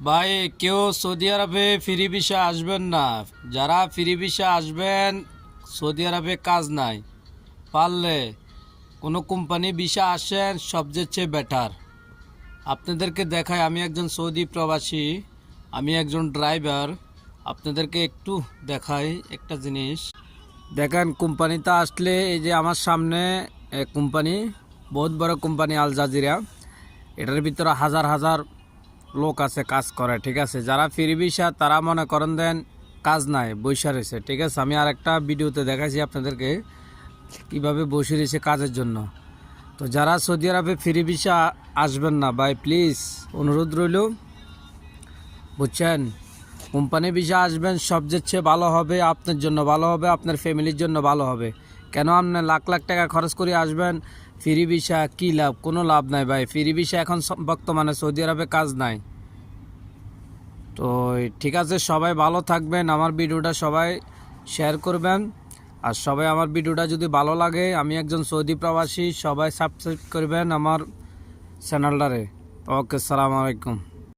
ভাই কেউ সৌদি আরবে ফ্রি ভিসা আসবেন না। যারা ফ্রি ভিসা আসবেন, সৌদি আরবে কাজ নাই, পারলে কোনো কোম্পানি ভিসা আসেন, সবচেয়ে চেয়ে বেটার। আপনাদেরকে দেখায়, আমি একজন সৌদি প্রবাসী, আমি একজন ড্রাইভার। আপনাদেরকে একটু দেখাই একটা জিনিস। দেখেন, কোম্পানিতে আসলে এই যে আমার সামনে কোম্পানি, বহুত বড় কোম্পানি আল জাজিরা। এটার ভিতরে হাজার হাজার লোক আছে, কাজ করে। ঠিক আছে, যারা ফ্রি ভিসা তারা মনে করেন দেন কাজ নাই, বসে রয়েছে। ঠিক আছে, আমি আর একটা ভিডিওতে দেখাইছি আপনাদেরকে কিভাবে বসে রয়েছে কাজের জন্য। তো যারা সৌদি আরবে ফ্রি ভিসা আসবেন না ভাই, প্লিজ অনুরোধ রইল, বুঝছেন। কোম্পানি ভিসা আসবেন, সবচেয়ে চেয়ে ভালো হবে, আপনার জন্য ভালো হবে, আপনার ফ্যামিলির জন্য ভালো হবে। কেন আপনি লাখ লাখ টাকা খরচ করে আসবেন, ফ্রি ভিসা কী লাভ? কোনো লাভ নাই ভাই। ফ্রি ভিসা এখন বর্তমানে সৌদি আরবে কাজ নাই। তো ঠিক আছে, সবাই ভালো থাকবেন, আমার ভিডিওটা সবাই শেয়ার করবেন। আর সবাই আমার ভিডিওটা যদি ভালো লাগে, আমি একজন সৌদি প্রবাসী, সবাই সাবস্ক্রাইব করবেন আমার চ্যানেলটারে। ওকে, সালাম আলাইকুম।